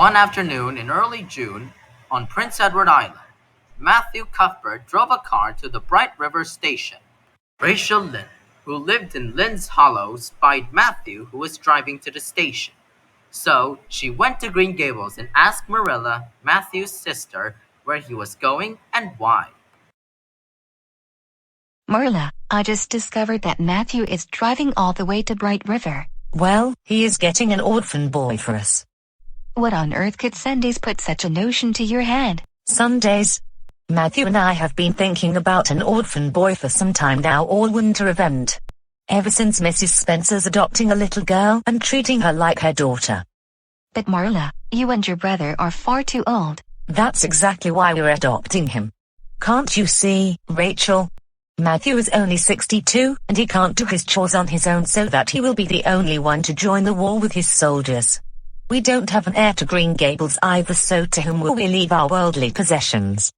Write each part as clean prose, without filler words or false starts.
One afternoon in early June, on Prince Edward Island, Matthew Cuthbert drove a car to the Bright River station. Rachel Lynde, who lived in Lynde's Hollow, spied Matthew, who was driving to the station. So she went to Green Gables and asked Marilla, Matthew's sister, where he was going and why. Marilla, I just discovered that Matthew is driving all the way to Bright River. Well, he is getting an orphan boy for us. What on earth could Sundays put such a notion to your head? Sundays? Matthew and I have been thinking about an orphan boy for some time now, all winter event. Ever since Mrs. Spencer's adopting a little girl and treating her like her daughter. But Marilla, you and your brother are far too old. That's exactly why we're adopting him. Can't you see, Rachel? Matthew is only 62, and he can't do his chores on his own, so that he will be the only one to join the war with his soldiers. We don't have an heir to Green Gables either, so to whom will we leave our worldly possessions?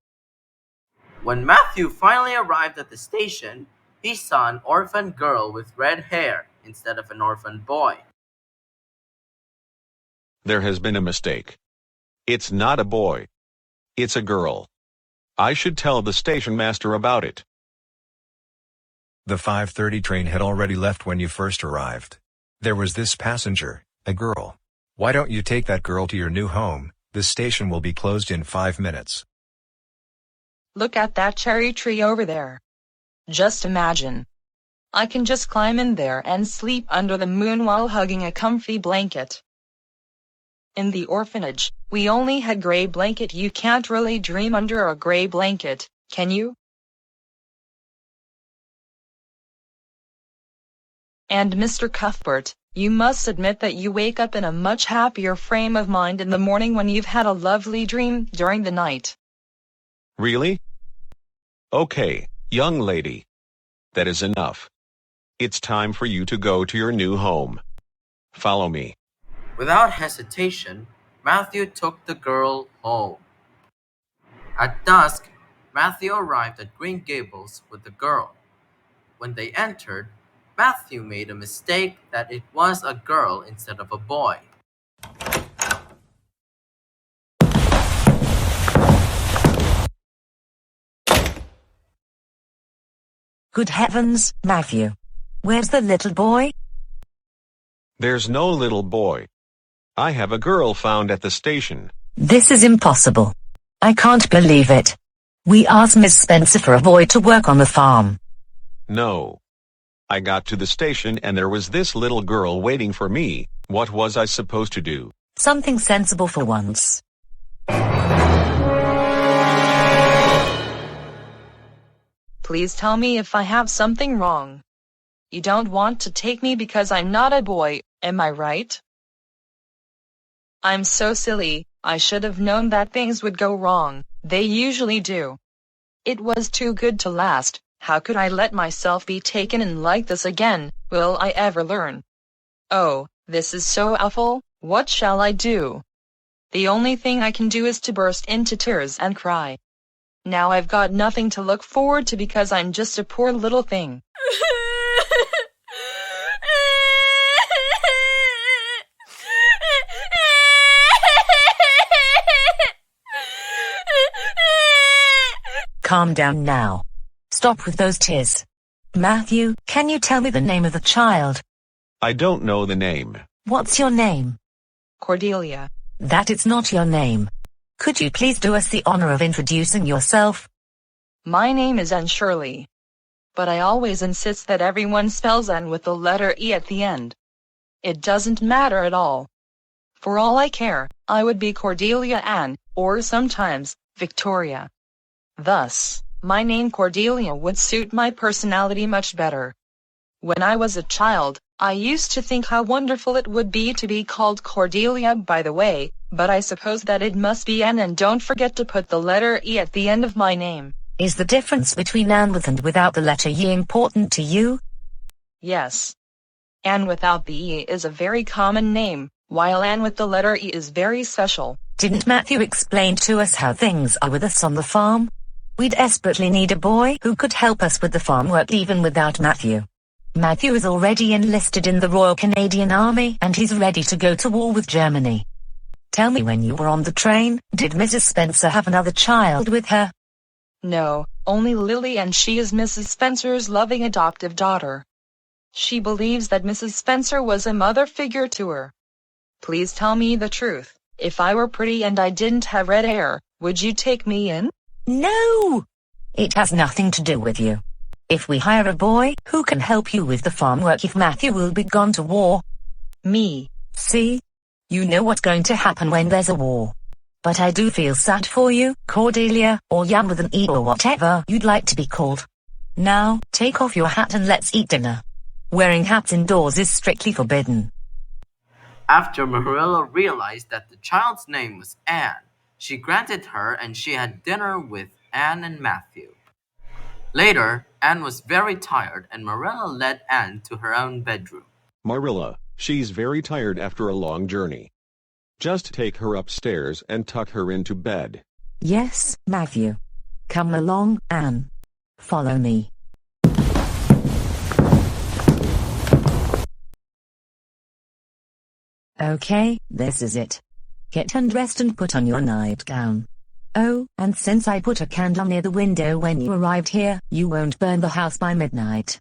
When Matthew finally arrived at the station, he saw an orphan girl with red hair instead of an orphan boy. There has been a mistake. It's not a boy. It's a girl. I should tell the station master about it. The 5:30 train had already left when you first arrived. There was this passenger, a girl. Why don't you take that girl to your new home? The station will be closed in 5 minutes. Look at that cherry tree over there. Just imagine. I can just climb in there and sleep under the moon while hugging a comfy blanket. In the orphanage, we only had gray blanket. You can't really dream under a gray blanket, can you? And Mr. Cuthbert, you must admit that you wake up in a much happier frame of mind in the morning when you've had a lovely dream during the night. Really? Okay, young lady. That is enough. It's time for you to go to your new home. Follow me. Without hesitation, Matthew took the girl home. At dusk, Matthew arrived at Green Gables with the girl. When they entered, Matthew made a mistake that it was a girl instead of a boy. Good heavens, Matthew. Where's the little boy? There's no little boy. I have a girl found at the station. This is impossible. I can't believe it. We asked Miss Spencer for a boy to work on the farm. No. I got to the station and there was this little girl waiting for me. What was I supposed to do? Something sensible for once. Please tell me if I have something wrong. You don't want to take me because I'm not a boy, am I right? I'm so silly. I should have known that things would go wrong. They usually do. It was too good to last. How could I let myself be taken in like this again? Will I ever learn? Oh, this is so awful. What shall I do? The only thing I can do is to burst into tears and cry. Now I've got nothing to look forward to because I'm just a poor little thing. Calm down now. Stop with those tears. Matthew, can you tell me the name of the child? I don't know the name. What's your name? Cordelia. That is not your name. Could you please do us the honor of introducing yourself? My name is Anne Shirley. But I always insist that everyone spells Anne with the letter E at the end. It doesn't matter at all. For all I care, I would be Cordelia Anne, or sometimes, Victoria. Thus, my name Cordelia would suit my personality much better. When I was a child, I used to think how wonderful it would be to be called Cordelia, by the way, but I suppose that it must be Anne, and don't forget to put the letter E at the end of my name. Is the difference between Anne with and without the letter E important to you? Yes. Anne without the E is a very common name, while Anne with the letter E is very special. Didn't Matthew explain to us how things are with us on the farm? We desperately need a boy who could help us with the farm work even without Matthew. Matthew is already enlisted in the Royal Canadian Army and he's ready to go to war with Germany. Tell me, when you were on the train, did Mrs. Spencer have another child with her? No, only Lily, and she is Mrs. Spencer's loving adoptive daughter. She believes that Mrs. Spencer was a mother figure to her. Please tell me the truth. If I were pretty and I didn't have red hair, would you take me in? No! It has nothing to do with you. If we hire a boy, who can help you with the farm work if Matthew will be gone to war? Me. See? You know what's going to happen when there's a war. But I do feel sad for you, Cordelia, or Yam with an E, or whatever you'd like to be called. Now, take off your hat and let's eat dinner. Wearing hats indoors is strictly forbidden. After Marilla realized that the child's name was Anne, she granted her and she had dinner with Anne and Matthew. Later, Anne was very tired and Marilla led Anne to her own bedroom. Marilla, she's very tired after a long journey. Just take her upstairs and tuck her into bed. Yes, Matthew. Come along, Anne. Follow me. Okay, this is it. Get undressed and put on your nightgown. Oh, and since I put a candle near the window when you arrived here, you won't burn the house by midnight.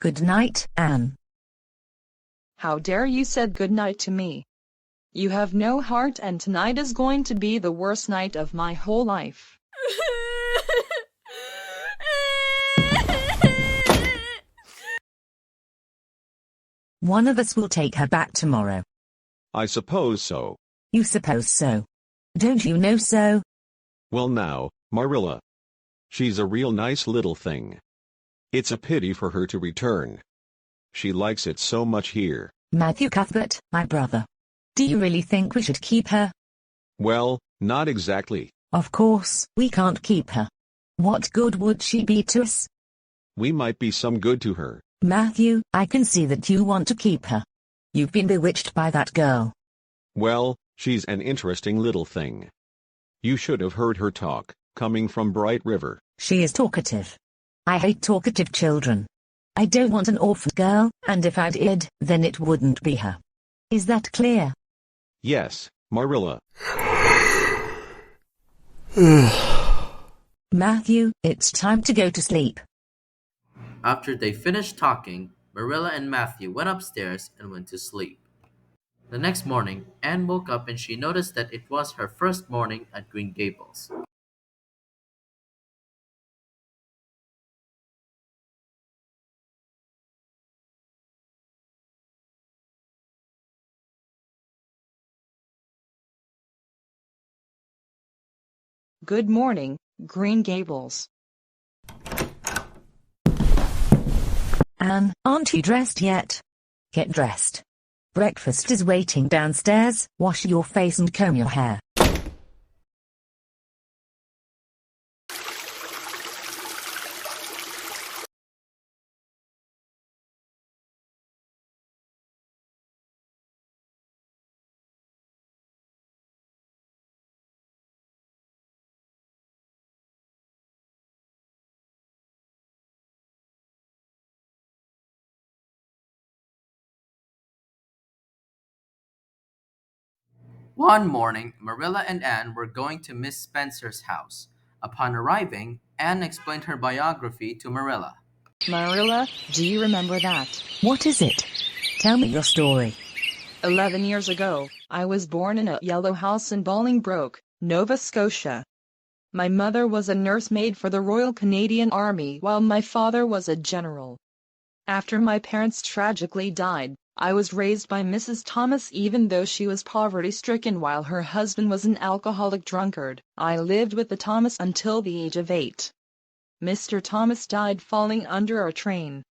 Good night, Anne. How dare you said good night to me? You have no heart, and tonight is going to be the worst night of my whole life. One of us will take her back tomorrow. I suppose so. You suppose so? Don't you know so? Well now, Marilla. She's a real nice little thing. It's a pity for her to return. She likes it so much here. Matthew Cuthbert, my brother. Do you really think we should keep her? Well, not exactly. Of course, we can't keep her. What good would she be to us? We might be some good to her. Matthew, I can see that you want to keep her. You've been bewitched by that girl. Well, she's an interesting little thing. You should have heard her talk, coming from Bright River. She is talkative. I hate talkative children. I don't want an orphan girl, and if I did, then it wouldn't be her. Is that clear? Yes, Marilla. Matthew, it's time to go to sleep. After they finished talking, Marilla and Matthew went upstairs and went to sleep. The next morning, Anne woke up and she noticed that it was her first morning at Green Gables. Good morning, Green Gables. Anne, aren't you dressed yet? Get dressed. Breakfast is waiting downstairs. Wash your face and comb your hair. One morning, Marilla and Anne were going to Miss Spencer's house. Upon arriving, Anne explained her biography to Marilla. Marilla, do you remember that? What is it? Tell me your story. 11 years ago, I was born in a yellow house in Bolingbroke, Nova Scotia. My mother was a nursemaid for the Royal Canadian Army while my father was a general. After my parents tragically died, I was raised by Mrs. Thomas even though she was poverty-stricken while her husband was an alcoholic drunkard. I lived with the Thomas until the age of 8. Mr. Thomas died falling under a train.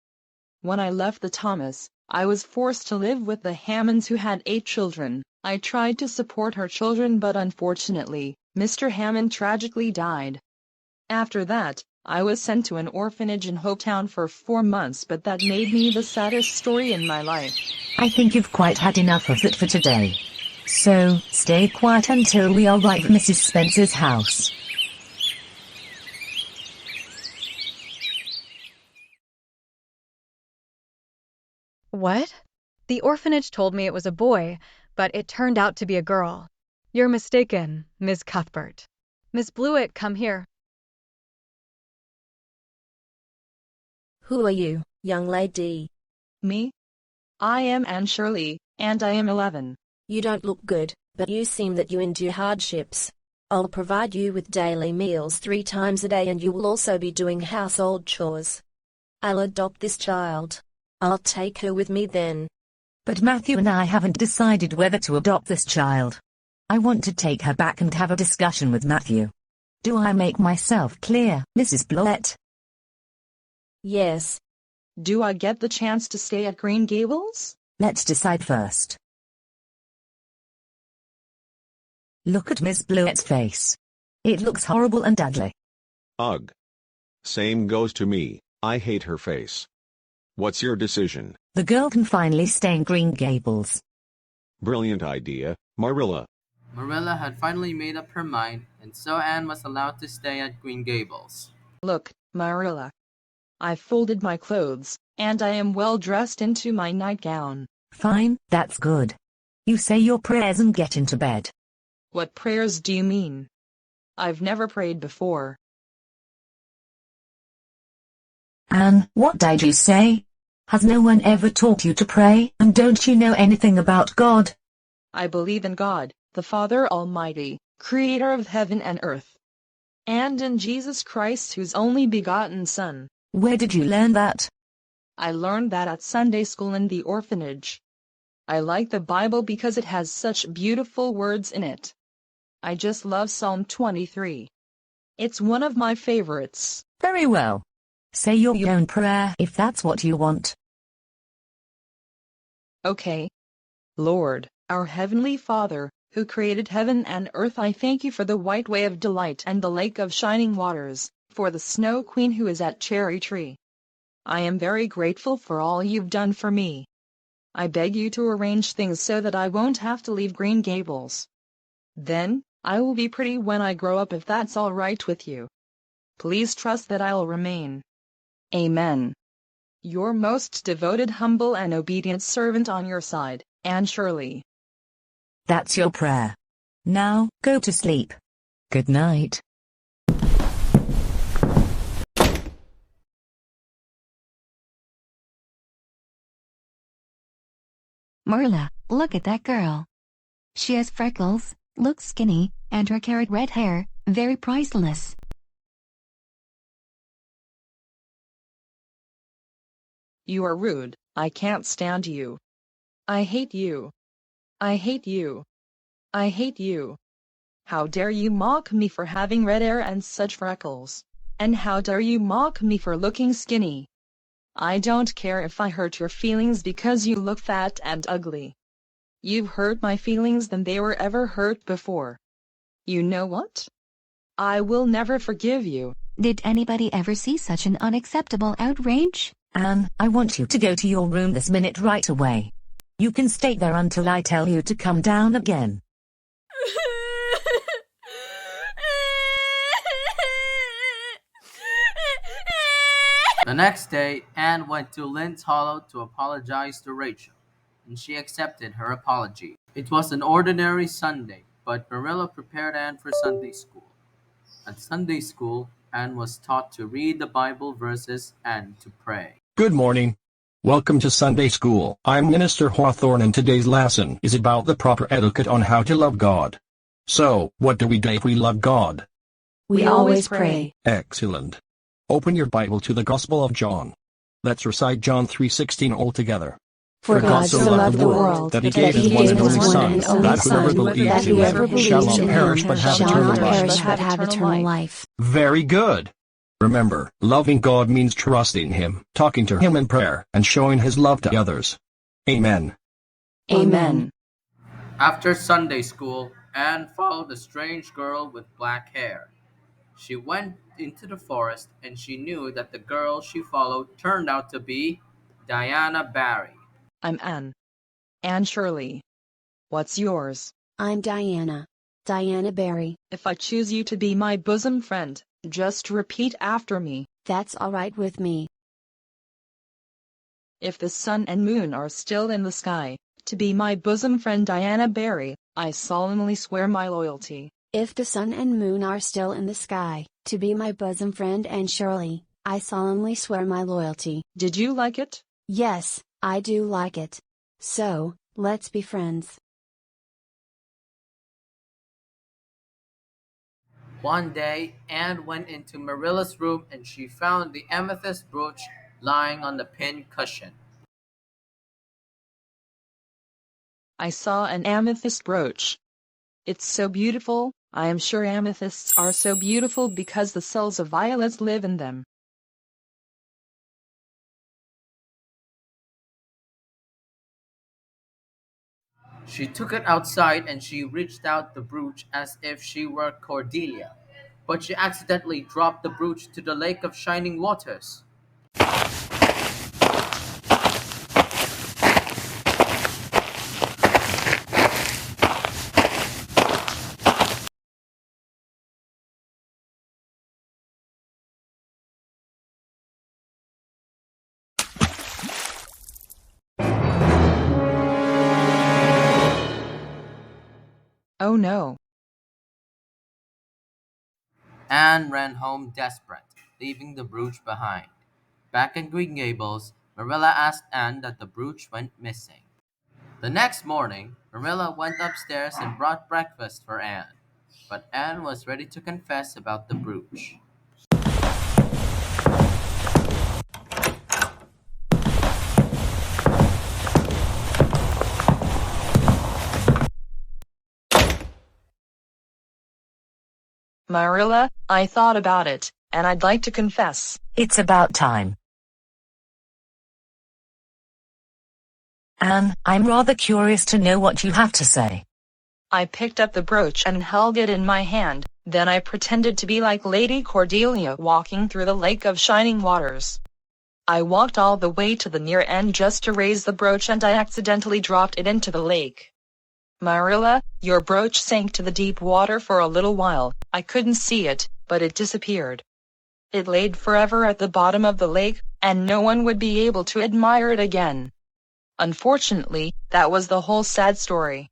When I left the Thomas, I was forced to live with the Hammonds who had 8 children. I tried to support her children but unfortunately, Mr. Hammond tragically died. After that, I was sent to an orphanage in Hopetown for 4 months, but that made me the saddest story in my life. I think you've quite had enough of it for today. So, stay quiet until we arrive at Mrs. Spencer's house. What? The orphanage told me it was a boy, but it turned out to be a girl. You're mistaken, Miss Cuthbert. Miss Blewett, come here. Who are you, young lady? Me? I am Anne Shirley, and I am 11. You don't look good, but you seem that you endure hardships. I'll provide you with daily meals 3 times a day, and you will also be doing household chores. I'll adopt this child. I'll take her with me then. But Matthew and I haven't decided whether to adopt this child. I want to take her back and have a discussion with Matthew. Do I make myself clear, Mrs. Blewett? Yes. Do I get the chance to stay at Green Gables? Let's decide first. Look at Miss Blewett's face. It looks horrible and ugly. Ugh. Same goes to me, I hate her face. What's your decision? The girl can finally stay in Green Gables. Brilliant idea, Marilla. Marilla had finally made up her mind, and so Anne was allowed to stay at Green Gables. Look, Marilla. I folded my clothes, and I am well dressed into my nightgown. Fine, that's good. You say your prayers and get into bed. What prayers do you mean? I've never prayed before. Anne, what did you say? Has no one ever taught you to pray, and don't you know anything about God? I believe in God, the Father Almighty, creator of heaven and earth, and in Jesus Christ, whose only begotten Son. Where did you learn that? I learned that at Sunday school in the orphanage. I like the Bible because it has such beautiful words in it. I just love Psalm 23. It's one of my favorites. Very well. Say your own prayer if that's what you want. Okay. Lord, our Heavenly Father, who created heaven and earth, I thank you for the white way of delight and the lake of shining waters, for the Snow Queen who is at Cherry Tree. I am very grateful for all you've done for me. I beg you to arrange things so that I won't have to leave Green Gables. Then, I will be pretty when I grow up if that's all right with you. Please trust that I'll remain. Amen. Your most devoted, humble, and obedient servant on your side, Anne Shirley. That's your prayer. Now, go to sleep. Good night. Marilla, look at that girl. She has freckles, looks skinny, and her carrot red hair, very priceless. You are rude. I can't stand you. I hate you. I hate you. I hate you. How dare you mock me for having red hair and such freckles? And how dare you mock me for looking skinny? I don't care if I hurt your feelings because you look fat and ugly. You've hurt my feelings than they were ever hurt before. You know what? I will never forgive you. Did anybody ever see such an unacceptable outrage? Anne, I want you to go to your room this minute right away. You can stay there until I tell you to come down again. The next day, Anne went to Lynde's Hollow to apologize to Rachel, and she accepted her apology. It was an ordinary Sunday, but Marilla prepared Anne for Sunday school. At Sunday school, Anne was taught to read the Bible verses and to pray. Good morning. Welcome to Sunday School. I'm Minister Hawthorne, and today's lesson is about the proper etiquette on how to love God. So, what do we do if we love God? We always pray. Excellent. Open your Bible to the Gospel of John. Let's recite John 3:16 all together. For God so loved the world that he gave his one and only Son, that whoever believes in him shall not perish but have eternal life. Very good. Remember, loving God means trusting him, talking to him in prayer, and showing his love to others. Amen. Amen. After Sunday school, Anne followed a strange girl with black hair. She went into the forest and she knew that the girl she followed turned out to be Diana Barry. I'm Anne. Anne Shirley. What's yours? I'm Diana. Diana Barry. If I choose you to be my bosom friend, just repeat after me. That's all right with me. If the sun and moon are still in the sky, to be my bosom friend Diana Barry, I solemnly swear my loyalty. If the sun and moon are still in the sky, to be my bosom friend Anne Shirley, I solemnly swear my loyalty. Did you like it? Yes, I do like it. So, let's be friends. One day, Anne went into Marilla's room and she found the amethyst brooch lying on the pin cushion. I saw an amethyst brooch. It's so beautiful. I am sure amethysts are so beautiful because the cells of violets live in them. She took it outside and she reached out the brooch as if she were Cordelia, but she accidentally dropped the brooch to the lake of shining waters. Oh no. Anne ran home desperate, leaving the brooch behind. Back in Green Gables, Marilla asked Anne that the brooch went missing. The next morning, Marilla went upstairs and brought breakfast for Anne, but Anne was ready to confess about the brooch. Marilla, I thought about it, and I'd like to confess. It's about time. Anne, I'm rather curious to know what you have to say. I picked up the brooch and held it in my hand, then I pretended to be like Lady Cordelia walking through the lake of shining waters. I walked all the way to the near end just to raise the brooch and I accidentally dropped it into the lake. Marilla, your brooch sank to the deep water for a little while. I couldn't see it, but it disappeared. It laid forever at the bottom of the lake, and no one would be able to admire it again. Unfortunately, that was the whole sad story.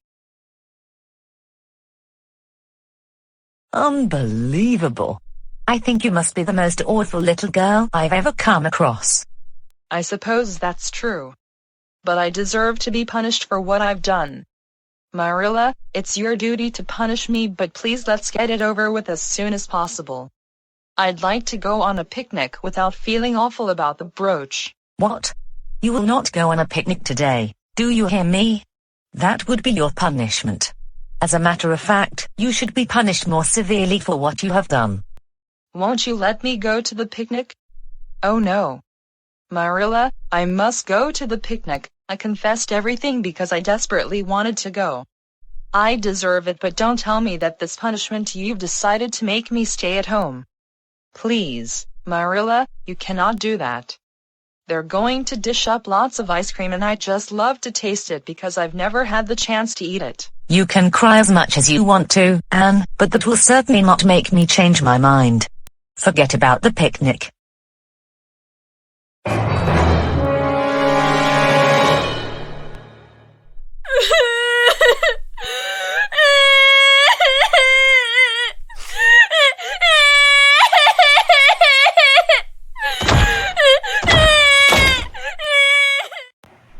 Unbelievable. I think you must be the most awful little girl I've ever come across. I suppose that's true. But I deserve to be punished for what I've done. Marilla, it's your duty to punish me, but please let's get it over with as soon as possible. I'd like to go on a picnic without feeling awful about the brooch. What? You will not go on a picnic today, do you hear me? That would be your punishment. As a matter of fact, you should be punished more severely for what you have done. Won't you let me go to the picnic? Oh no. Marilla, I must go to the picnic. I confessed everything because I desperately wanted to go. I deserve it, but don't tell me that this punishment you've decided to make me stay at home. Please, Marilla, you cannot do that. They're going to dish up lots of ice cream and I just love to taste it because I've never had the chance to eat it. You can cry as much as you want to, Anne, but that will certainly not make me change my mind. Forget about the picnic.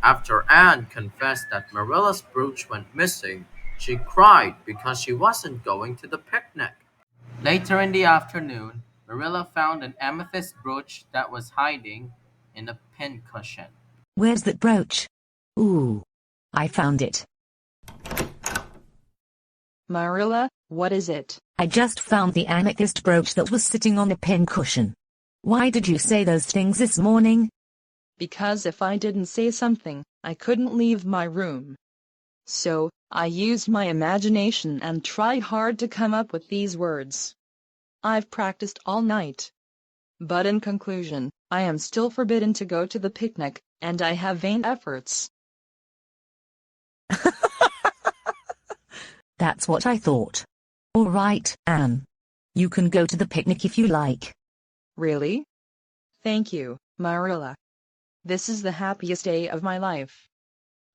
After Anne confessed that Marilla's brooch went missing, she cried because she wasn't going to the picnic. Later in the afternoon, Marilla found an amethyst brooch that was hiding in a pincushion. Where's that brooch? Ooh, I found it. Marilla, what is it? I just found the amethyst brooch that was sitting on a pincushion. Why did you say those things this morning? Because if I didn't say something, I couldn't leave my room. So, I used my imagination and tried hard to come up with these words. I've practiced all night. But in conclusion, I am still forbidden to go to the picnic, and I have vain efforts. That's what I thought. All right, Anne. You can go to the picnic if you like. Really? Thank you, Marilla. This is the happiest day of my life.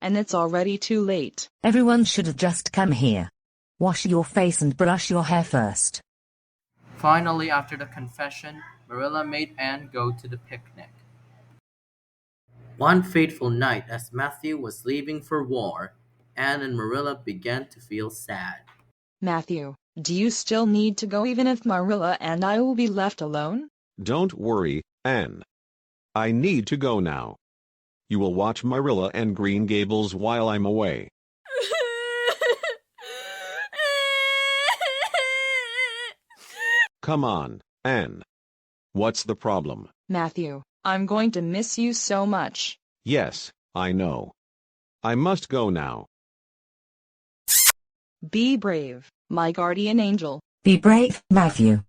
And it's already too late. Everyone should have just come here. Wash your face and brush your hair first. Finally, after the confession, Marilla made Anne go to the picnic. One fateful night, as Matthew was leaving for war, Anne and Marilla began to feel sad. Matthew, do you still need to go even if Marilla and I will be left alone? Don't worry, Anne. I need to go now. You will watch Marilla and Green Gables while I'm away. Come on, Anne. What's the problem? Matthew, I'm going to miss you so much. Yes, I know. I must go now. Be brave, my guardian angel. Be brave, Matthew.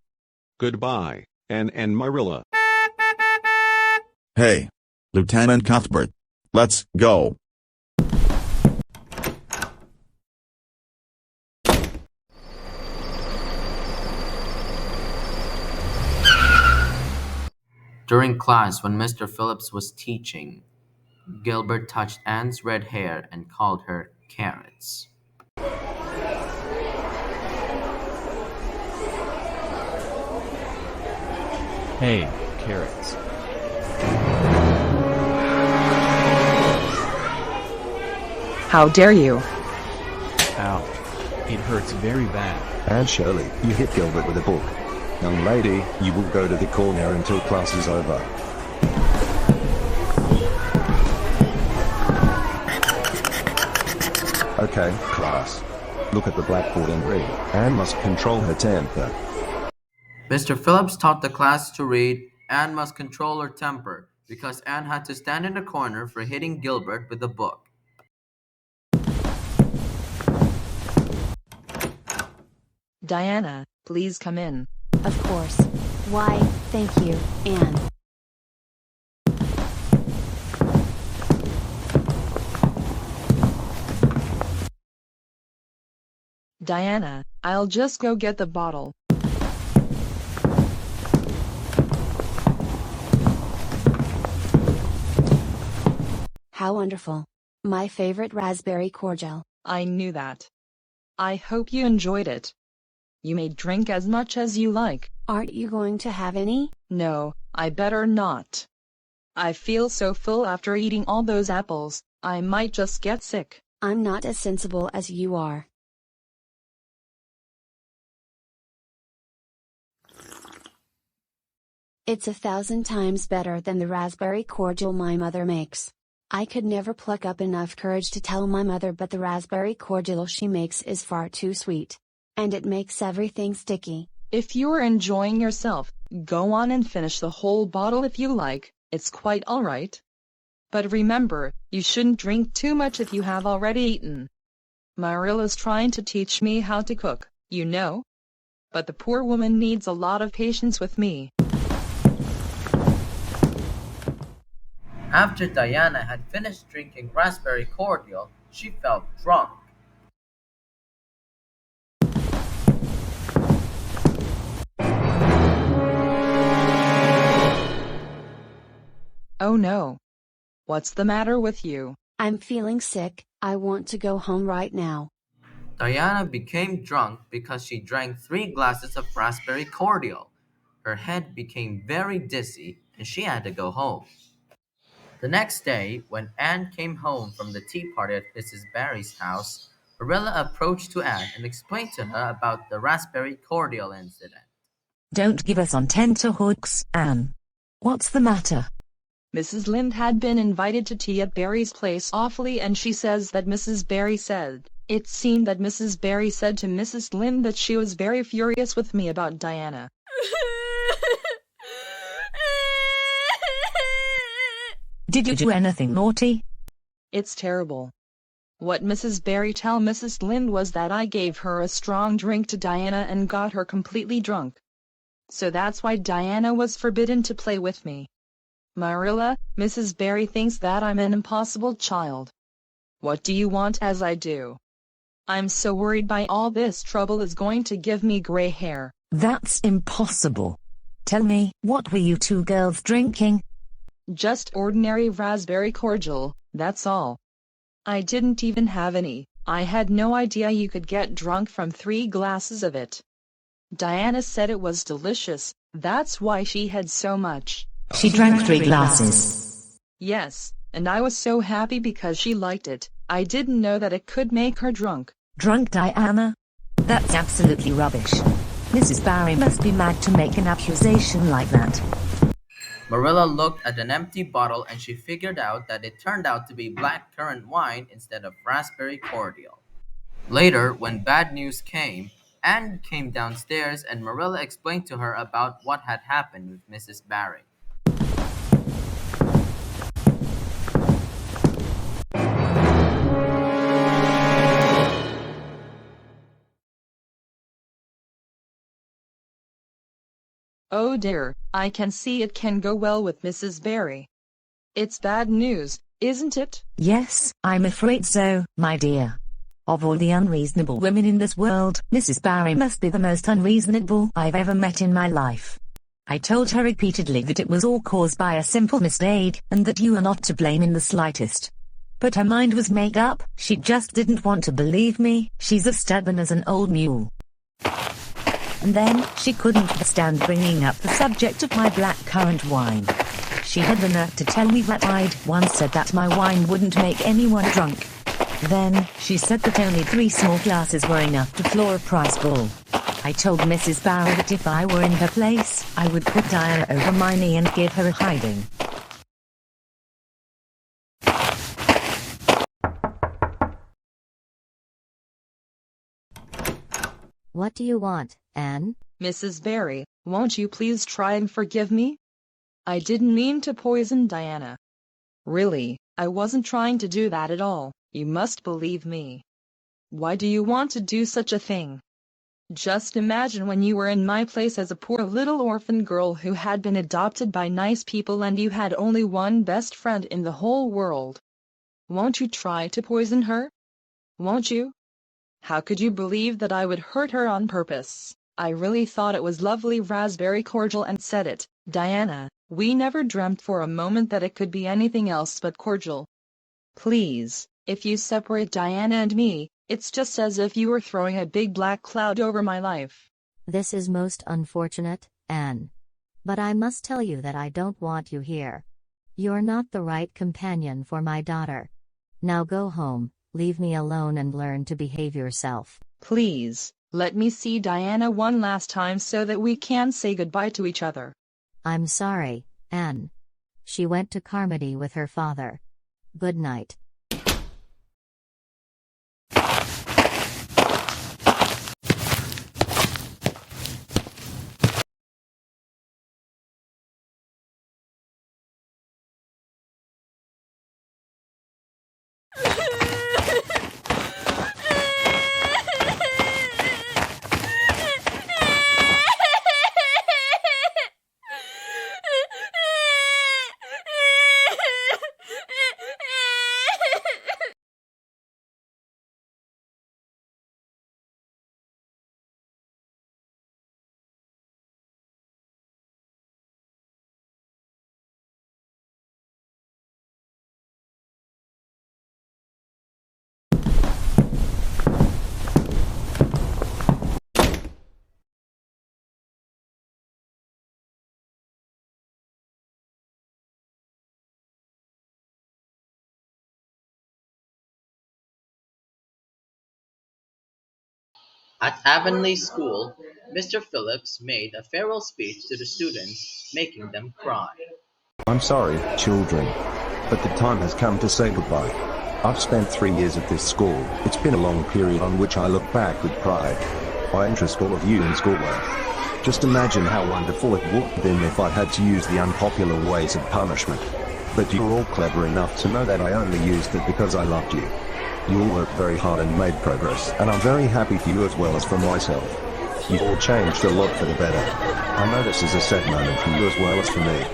Goodbye, Anne and Marilla. Hey, Lieutenant Cuthbert. Let's go. During class, when Mr. Phillips was teaching, Gilbert touched Anne's red hair and called her carrots. Hey, carrots. How dare you? Ow. It hurts very bad. And Shirley, you hit Gilbert with a book. Young lady, you will go to the corner until class is over. Okay, class. Look at the blackboard and read. Anne must control her temper. Mr. Phillips taught the class to read, Anne must control her temper, because Anne had to stand in the corner for hitting Gilbert with the book. Diana, please come in. Of course. Why, thank you, Anne. Diana, I'll just go get the bottle. How wonderful. My favorite raspberry cordial. I knew that. I hope you enjoyed it. You may drink as much as you like. Aren't you going to have any? No, I better not. I feel so full after eating all those apples, I might just get sick. I'm not as sensible as you are. It's 1,000 times better than the raspberry cordial my mother makes. I could never pluck up enough courage to tell my mother, but the raspberry cordial she makes is far too sweet. And it makes everything sticky. If you're enjoying yourself, go on and finish the whole bottle if you like, it's quite alright. But remember, you shouldn't drink too much if you have already eaten. Marilla's trying to teach me how to cook, you know. But the poor woman needs a lot of patience with me. After Diana had finished drinking raspberry cordial, she felt drunk. Oh no. What's the matter with you? I'm feeling sick, I want to go home right now. Diana became drunk because she drank 3 glasses of raspberry cordial. Her head became very dizzy and she had to go home. The next day, when Anne came home from the tea party at Mrs. Barry's house, Marilla approached to Anne and explained to her about the raspberry cordial incident. Don't give us on tenterhooks, Anne. What's the matter? Mrs. Lynde had been invited to tea at Barry's place awfully, and she says that Mrs. Barry said, it seemed that Mrs. Barry said to Mrs. Lynde that she was very furious with me about Diana. Did you do anything naughty? It's terrible. What Mrs. Barry told Mrs. Lynde was that I gave her a strong drink to Diana and got her completely drunk. So that's why Diana was forbidden to play with me. Marilla, Mrs. Barry thinks that I'm an impossible child. What do you want as I do? I'm so worried by all this trouble is going to give me gray hair. That's impossible. Tell me, what were you two girls drinking? Just ordinary raspberry cordial, that's all. I didn't even have any. I had no idea you could get drunk from 3 glasses of it. Diana said it was delicious, that's why she had so much. She drank 3 glasses. Yes, and I was so happy because she liked it. I didn't know that it could make her drunk. Drunk, Diana? That's absolutely rubbish. Mrs. Barry must be mad to make an accusation like that. Marilla looked at an empty bottle and she figured out that it turned out to be black currant wine instead of raspberry cordial. Later, when bad news came, Anne came downstairs and Marilla explained to her about what had happened with Mrs. Barry. Oh dear, I can see it can go well with Mrs. Barry. It's bad news, isn't it? Yes, I'm afraid so, my dear. Of all the unreasonable women in this world, Mrs. Barry must be the most unreasonable I've ever met in my life. I told her repeatedly that it was all caused by a simple mistake, and that you are not to blame in the slightest. But her mind was made up, she just didn't want to believe me, she's as stubborn as an old mule. And then, she couldn't stand bringing up the subject of my black currant wine. She had the nerve to tell me that I'd once said that my wine wouldn't make anyone drunk. Then, she said that only 3 small glasses were enough to floor a prize bull. I told Mrs. Barry that if I were in her place, I would put Diana over my knee and give her a hiding. What do you want, Anne? Mrs. Barry, won't you please try and forgive me? I didn't mean to poison Diana. Really, I wasn't trying to do that at all, you must believe me. Why do you want to do such a thing? Just imagine when you were in my place as a poor little orphan girl who had been adopted by nice people and you had only one best friend in the whole world. Won't you try to poison her? Won't you? How could you believe that I would hurt her on purpose? I really thought it was lovely raspberry cordial and said it, Diana, we never dreamt for a moment that it could be anything else but cordial. Please, if you separate Diana and me, it's just as if you were throwing a big black cloud over my life. This is most unfortunate, Anne. But I must tell you that I don't want you here. You're not the right companion for my daughter. Now go home. Leave me alone and learn to behave yourself. Please, let me see Diana one last time so that we can say goodbye to each other. I'm sorry, Anne. She went to Carmody with her father. Good night. At Avonlea School, Mr. Phillips made a farewell speech to the students, making them cry. I'm sorry, children, but the time has come to say goodbye. I've spent 3 years at this school. It's been a long period on which I look back with pride. I interest all of you in schoolwork. Just imagine how wonderful it would have been if I had to use the unpopular ways of punishment. But you're all clever enough to know that I only used it because I loved you. You all worked very hard and made progress, and I'm very happy for you as well as for myself. You've all changed a lot for the better. I know this is a sad moment for you as well as for me.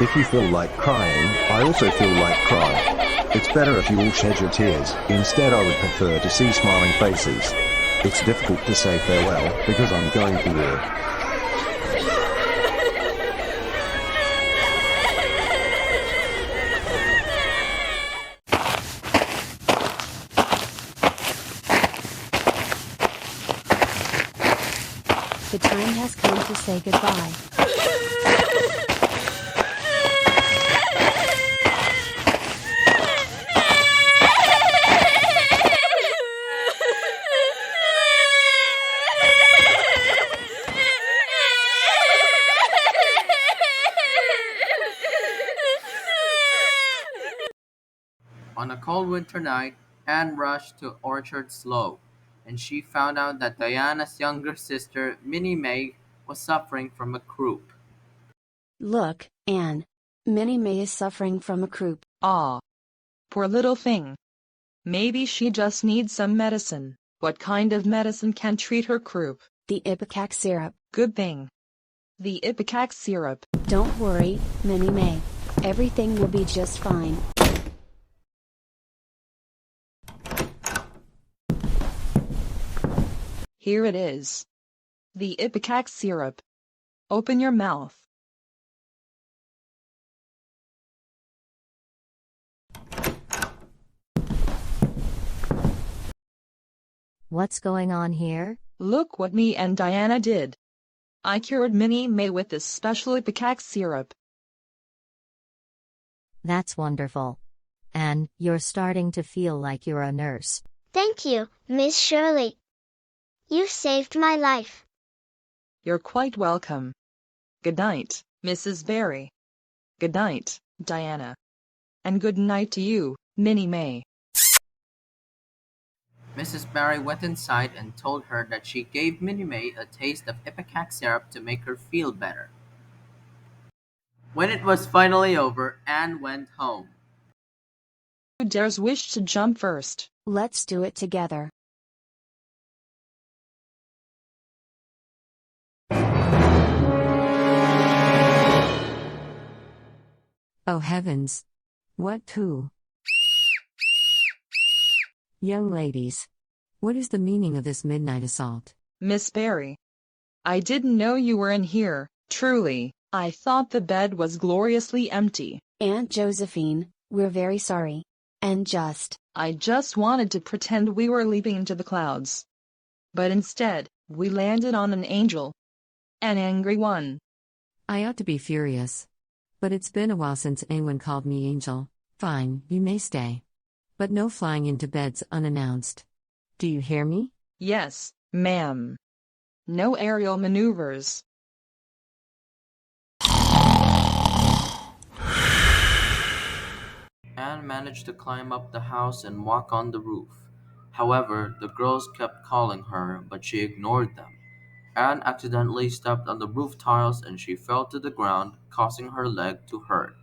If you feel like crying, I also feel like crying. It's better if you all shed your tears. Instead, I would prefer to see smiling faces. It's difficult to say farewell because I'm going to war. The time has come to say goodbye. On a cold winter night, Anne rushed to Orchard Slope, and she found out that Diana's younger sister, Minnie May, was suffering from a croup. Look, Anne. Minnie May is suffering from a croup. Ah. Poor little thing. Maybe she just needs some medicine. What kind of medicine can treat her croup? The ipecac syrup. Good thing. The ipecac syrup. Don't worry, Minnie May. Everything will be just fine. Here it is. The ipecac syrup. Open your mouth. What's going on here? Look what me and Diana did. I cured Minnie May with this special ipecac syrup. That's wonderful. And you're starting to feel like you're a nurse. Thank you, Miss Shirley. You saved my life. You're quite welcome. Good night, Mrs. Barry. Good night, Diana. And good night to you, Minnie May. Mrs. Barry went inside and told her that she gave Minnie May a taste of ipecac syrup to make her feel better. When it was finally over, Anne went home. Who dares wish to jump first? Let's do it together. Oh heavens! What who? Young ladies, what is the meaning of this midnight assault? Miss Barry. I didn't know you were in here, truly. I thought the bed was gloriously empty. Aunt Josephine, we're very sorry. I just wanted to pretend we were leaping into the clouds. But instead, we landed on an angel. An angry one. I ought to be furious. But it's been a while since anyone called me angel. Fine, you may stay. But no flying into beds unannounced. Do you hear me? Yes, ma'am. No aerial maneuvers. Anne managed to climb up the house and walk on the roof. However, the girls kept calling her, but she ignored them. Anne accidentally stepped on the roof tiles and she fell to the ground, causing her leg to hurt.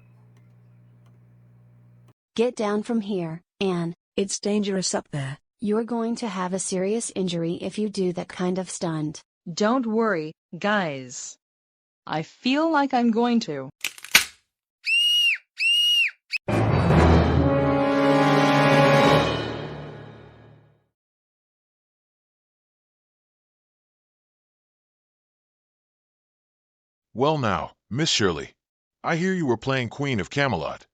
Get down from here, Anne. It's dangerous up there. You're going to have a serious injury if you do that kind of stunt. Don't worry, guys. I feel like I'm going to. Well now, Miss Shirley, I hear you were playing Queen of Camelot.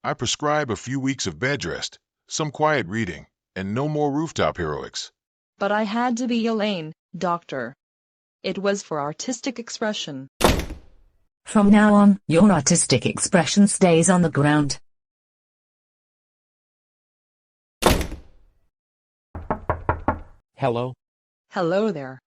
I prescribe a few weeks of bed rest, some quiet reading, and no more rooftop heroics. But I had to be Elaine, Doctor. It was for artistic expression. From now on, your artistic expression stays on the ground. Hello? Hello there.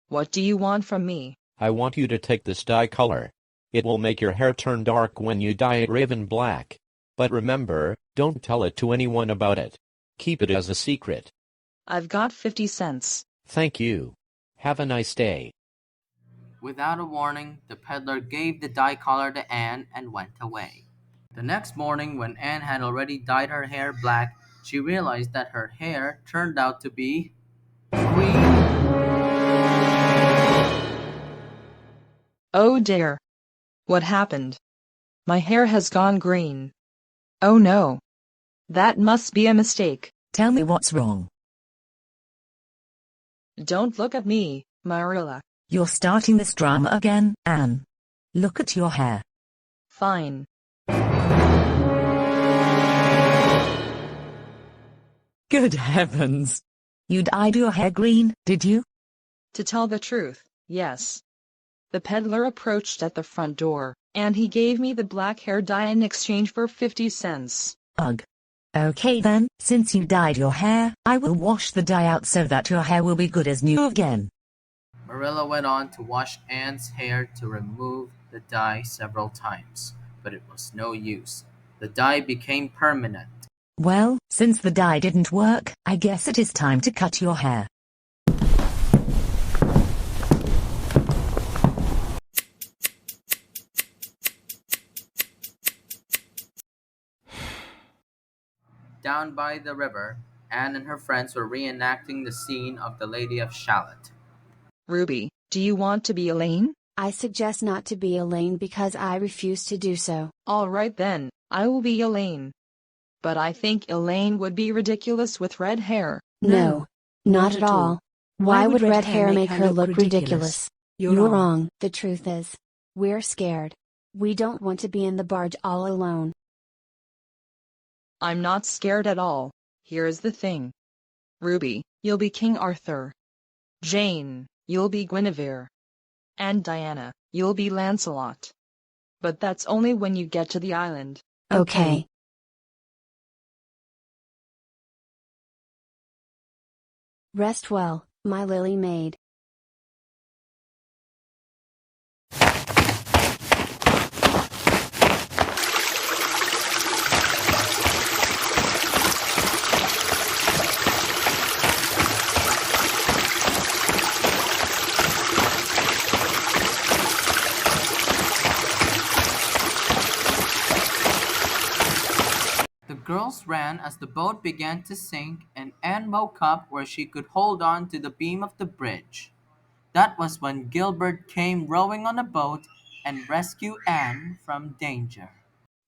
What do you want from me? I want you to take this dye color. It will make your hair turn dark when you dye it raven black. But remember, don't tell it to anyone about it. Keep it as a secret. I've got 50 cents. Thank you. Have a nice day. Without a warning, the peddler gave the dye color to Anne and went away. The next morning, when Anne had already dyed her hair black, she realized that her hair turned out to be green. Oh dear. What happened? My hair has gone green. Oh no. That must be a mistake. Tell me what's wrong. Don't look at me, Marilla. You're starting this drama again, Anne. Look at your hair. Fine. Good heavens. You dyed your hair green, did you? To tell the truth, yes. The peddler approached at the front door, and he gave me the black hair dye in exchange for 50 cents. Ugh. Okay then, since you dyed your hair, I will wash the dye out so that your hair will be good as new again. Marilla went on to wash Anne's hair to remove the dye several times, but it was no use. The dye became permanent. Well, since the dye didn't work, I guess it is time to cut your hair. Down by the river, Anne and her friends were reenacting the scene of the Lady of Shalott. Ruby, do you want to be Elaine? I suggest not to be Elaine because I refuse to do so. All right then, I will be Elaine. But I think Elaine would be ridiculous with red hair. No, not at all. Why would red hair make her look ridiculous? You're wrong. The truth is, we're scared. We don't want to be in the barge all alone. I'm not scared at all. Here's the thing. Ruby, you'll be King Arthur. Jane, you'll be Guinevere. And Diana, you'll be Lancelot. But that's only when you get to the island. Okay. Rest well, my lily maid. The girls ran as the boat began to sink, and Anne woke up where she could hold on to the beam of the bridge. That was when Gilbert came rowing on a boat and rescued Anne from danger.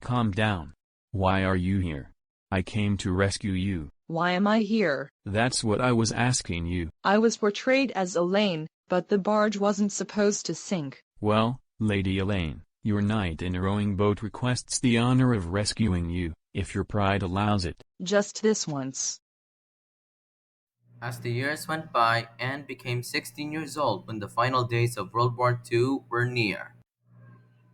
Calm down. Why are you here? I came to rescue you. Why am I here? That's what I was asking you. I was portrayed as Elaine, but the barge wasn't supposed to sink. Well, Lady Elaine, your knight in a rowing boat requests the honor of rescuing you, if your pride allows it. Just this once. As the years went by, Anne became 16 years old when the final days of World War II were near.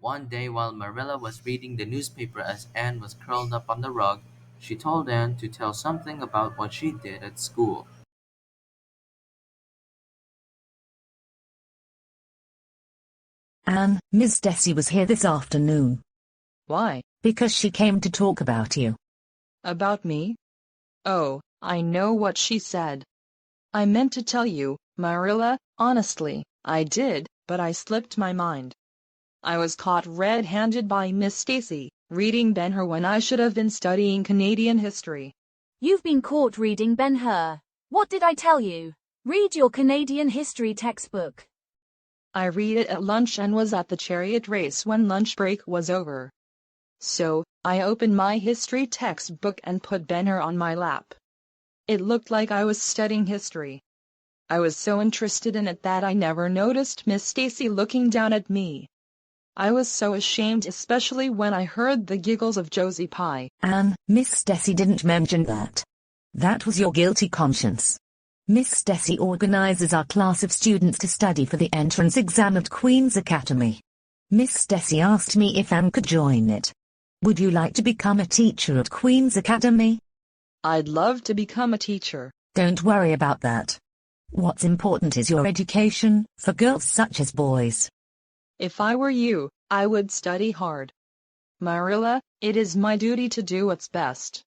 One day while Marilla was reading the newspaper as Anne was curled up on the rug, she told Anne to tell something about what she did at school. Anne, Miss Dessy was here this afternoon. Why? Because she came to talk about you. About me? Oh, I know what she said. I meant to tell you, Marilla, honestly, I did, but I slipped my mind. I was caught red-handed by Miss Stacy, reading Ben-Hur when I should have been studying Canadian history. You've been caught reading Ben-Hur. What did I tell you? Read your Canadian history textbook. I read it at lunch and was at the chariot race when lunch break was over. So, I opened my history textbook and put Ben-Hur on my lap. It looked like I was studying history. I was so interested in it that I never noticed Miss Stacy looking down at me. I was so ashamed, especially when I heard the giggles of Josie Pye. Anne, Miss Dessy didn't mention that. That was your guilty conscience. Miss Dessy organizes our class of students to study for the entrance exam at Queen's Academy. Miss Dessy asked me if Anne could join it. Would you like to become a teacher at Queen's Academy? I'd love to become a teacher. Don't worry about that. What's important is your education, for girls such as boys. If I were you, I would study hard. Marilla, it is my duty to do what's best.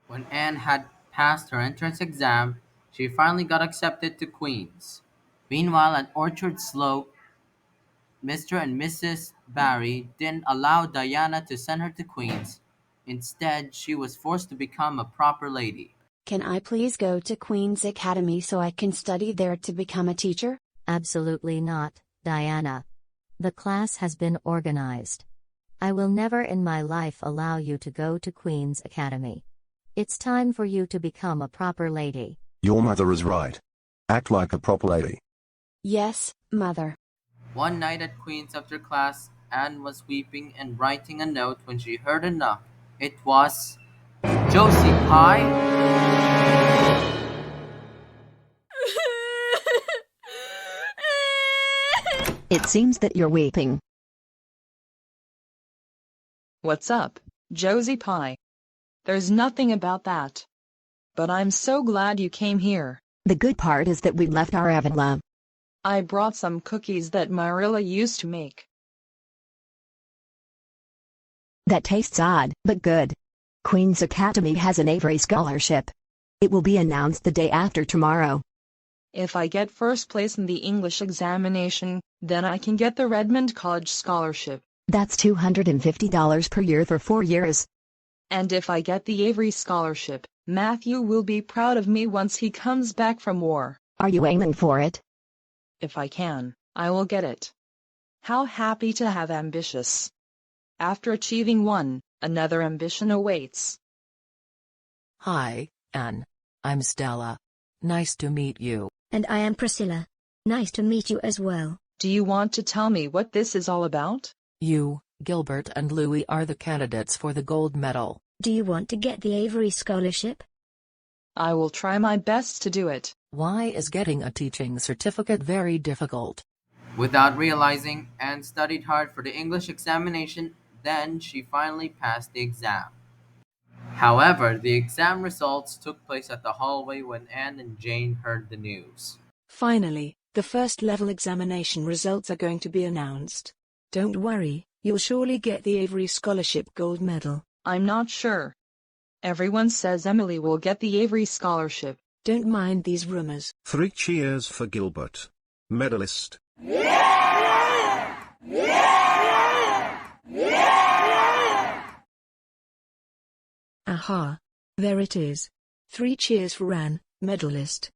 When Anne had passed her entrance exam, she finally got accepted to Queen's. Meanwhile, at Orchard Slope, Mr. and Mrs. Barry didn't allow Diana to send her to Queen's. Instead, she was forced to become a proper lady. Can I please go to Queen's Academy so I can study there to become a teacher? Absolutely not, Diana. The class has been organized. I will never in my life allow you to go to Queen's Academy. It's time for you to become a proper lady. Your mother is right. Act like a proper lady. Yes, Mother. One night at Queen's after class, Anne was weeping and writing a note when she heard a knock. It was Josie Pye. It seems that you're weeping. What's up, Josie Pye? There's nothing about that. But I'm so glad you came here. The good part is that we left our Avonlea. I brought some cookies that Marilla used to make. That tastes odd, but good. Queen's Academy has an Avery scholarship. It will be announced the day after tomorrow. If I get first place in the English examination, then I can get the Redmond College scholarship. That's $250 per year for 4 years. And if I get the Avery scholarship, Matthew will be proud of me once he comes back from war. Are you aiming for it? If I can, I will get it. How happy to have ambitious. After achieving one, another ambition awaits. Hi, Anne. I'm Stella. Nice to meet you. And I am Priscilla. Nice to meet you as well. Do you want to tell me what this is all about? You, Gilbert and Louis are the candidates for the gold medal. Do you want to get the Avery scholarship? I will try my best to do it. Why is getting a teaching certificate very difficult? Without realizing, Anne studied hard for the English examination, then she finally passed the exam. However, the exam results took place at the hallway when Anne and Jane heard the news. Finally, the first level examination results are going to be announced. Don't worry, you'll surely get the Avery Scholarship Gold Medal. I'm not sure. Everyone says Emily will get the Avery Scholarship. Don't mind these rumors. 3 cheers for Gilbert. Medalist. Aha. There it is. 3 cheers for Anne, medalist.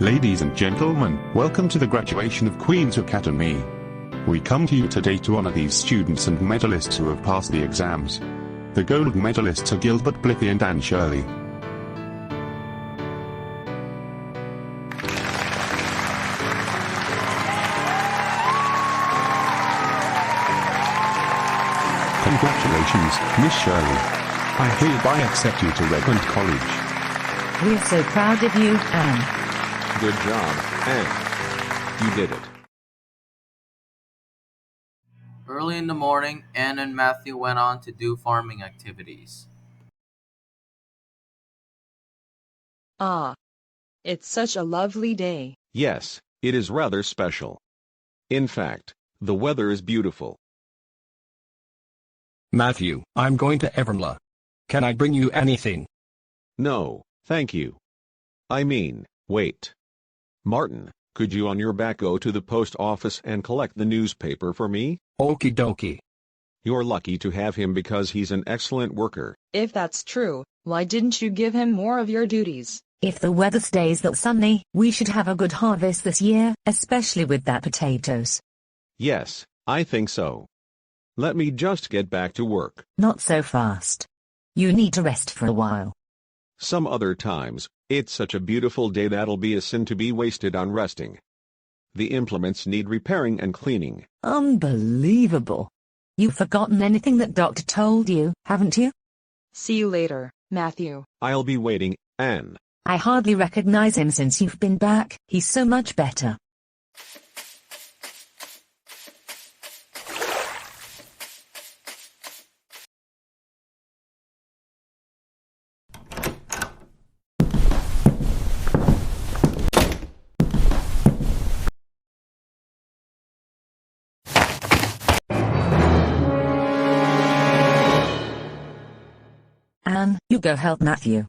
Ladies and gentlemen, welcome to the graduation of Queen's Academy. We come to you today to honor these students and medalists who have passed the exams. The gold medalists are Gilbert, Blippi and Anne Shirley. Congratulations, Miss Shirley. I hereby accept you to Redmond College. We're so proud of you, Anne. Good job, Anne. You did it. Early in the morning, Anne and Matthew went on to do farming activities. Ah. It's such a lovely day. Yes, it is rather special. In fact, the weather is beautiful. Matthew, I'm going to Avonlea. Can I bring you anything? No, thank you. I mean, wait. Martin, could you on your back go to the post office and collect the newspaper for me? Okie dokie. You're lucky to have him because he's an excellent worker. If that's true, why didn't you give him more of your duties? If the weather stays that sunny, we should have a good harvest this year, especially with that potatoes. Yes, I think so. Let me just get back to work. Not so fast. You need to rest for a while. Some other times, it's such a beautiful day that'll be a sin to be wasted on resting. The implements need repairing and cleaning. Unbelievable. You've forgotten anything that Doctor told you, haven't you? See you later, Matthew. I'll be waiting, Anne. I hardly recognize him since you've been back. He's so much better. Anne, you go help Matthew.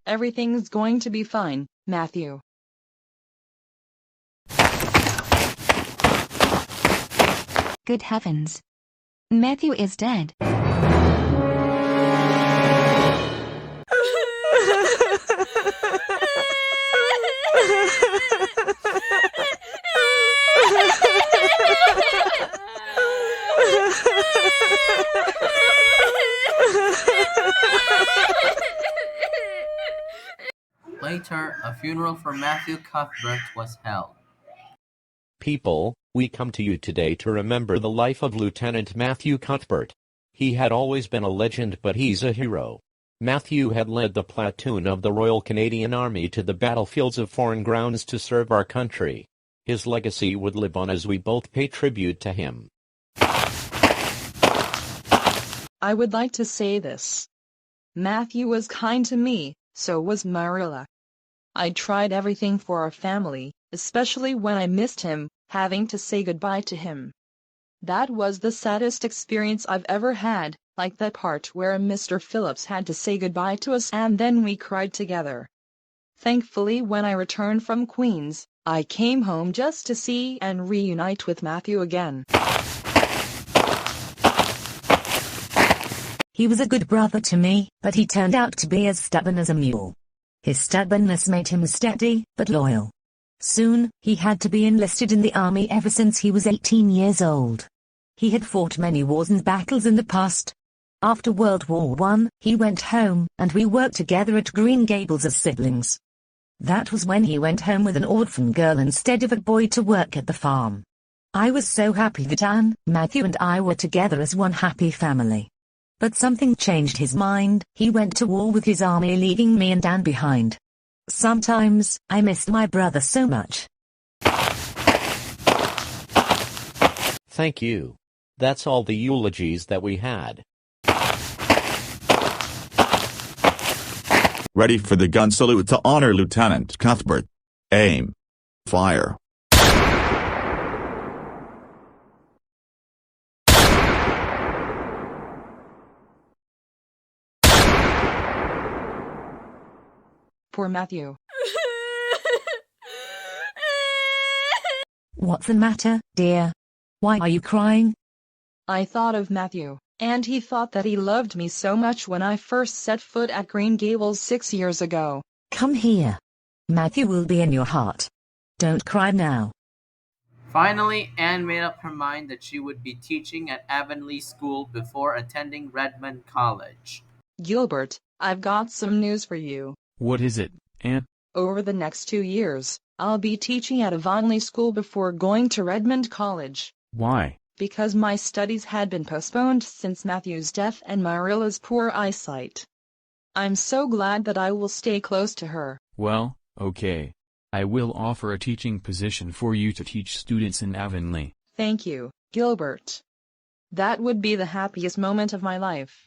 Everything's going to be fine, Matthew. Good heavens. Matthew is dead. Later, a funeral for Matthew Cuthbert was held. People, we come to you today to remember the life of Lieutenant Matthew Cuthbert. He had always been a legend, but he's a hero. Matthew had led the platoon of the Royal Canadian Army to the battlefields of foreign grounds to serve our country. His legacy would live on as we both pay tribute to him. I would like to say this. Matthew was kind to me, so was Marilla. I tried everything for our family, especially when I missed him, having to say goodbye to him. That was the saddest experience I've ever had, like that part where Mr. Phillips had to say goodbye to us and then we cried together. Thankfully, when I returned from Queens, I came home just to see and reunite with Matthew again. He was a good brother to me, but he turned out to be as stubborn as a mule. His stubbornness made him steady, but loyal. Soon, he had to be enlisted in the army ever since he was 18 years old. He had fought many wars and battles in the past. After World War I, he went home, and we worked together at Green Gables as siblings. That was when he went home with an orphan girl instead of a boy to work at the farm. I was so happy that Anne, Matthew and I were together as one happy family. But something changed his mind. He went to war with his army, leaving me and Anne behind. Sometimes, I missed my brother so much. Thank you. That's all the eulogies that we had. Ready for the gun salute to honor Lieutenant Cuthbert. Aim. Fire. Poor Matthew. What's the matter, dear? Why are you crying? I thought of Matthew, and he thought that he loved me so much when I first set foot at Green Gables 6 years ago. Come here. Matthew will be in your heart. Don't cry now. Finally, Anne made up her mind that she would be teaching at Avonlea School before attending Redmond College. Gilbert, I've got some news for you. What is it, Anne? Over the next 2 years, I'll be teaching at Avonlea School before going to Redmond College. Why? Because my studies had been postponed since Matthew's death and Marilla's poor eyesight. I'm so glad that I will stay close to her. Well, okay. I will offer a teaching position for you to teach students in Avonlea. Thank you, Gilbert. That would be the happiest moment of my life.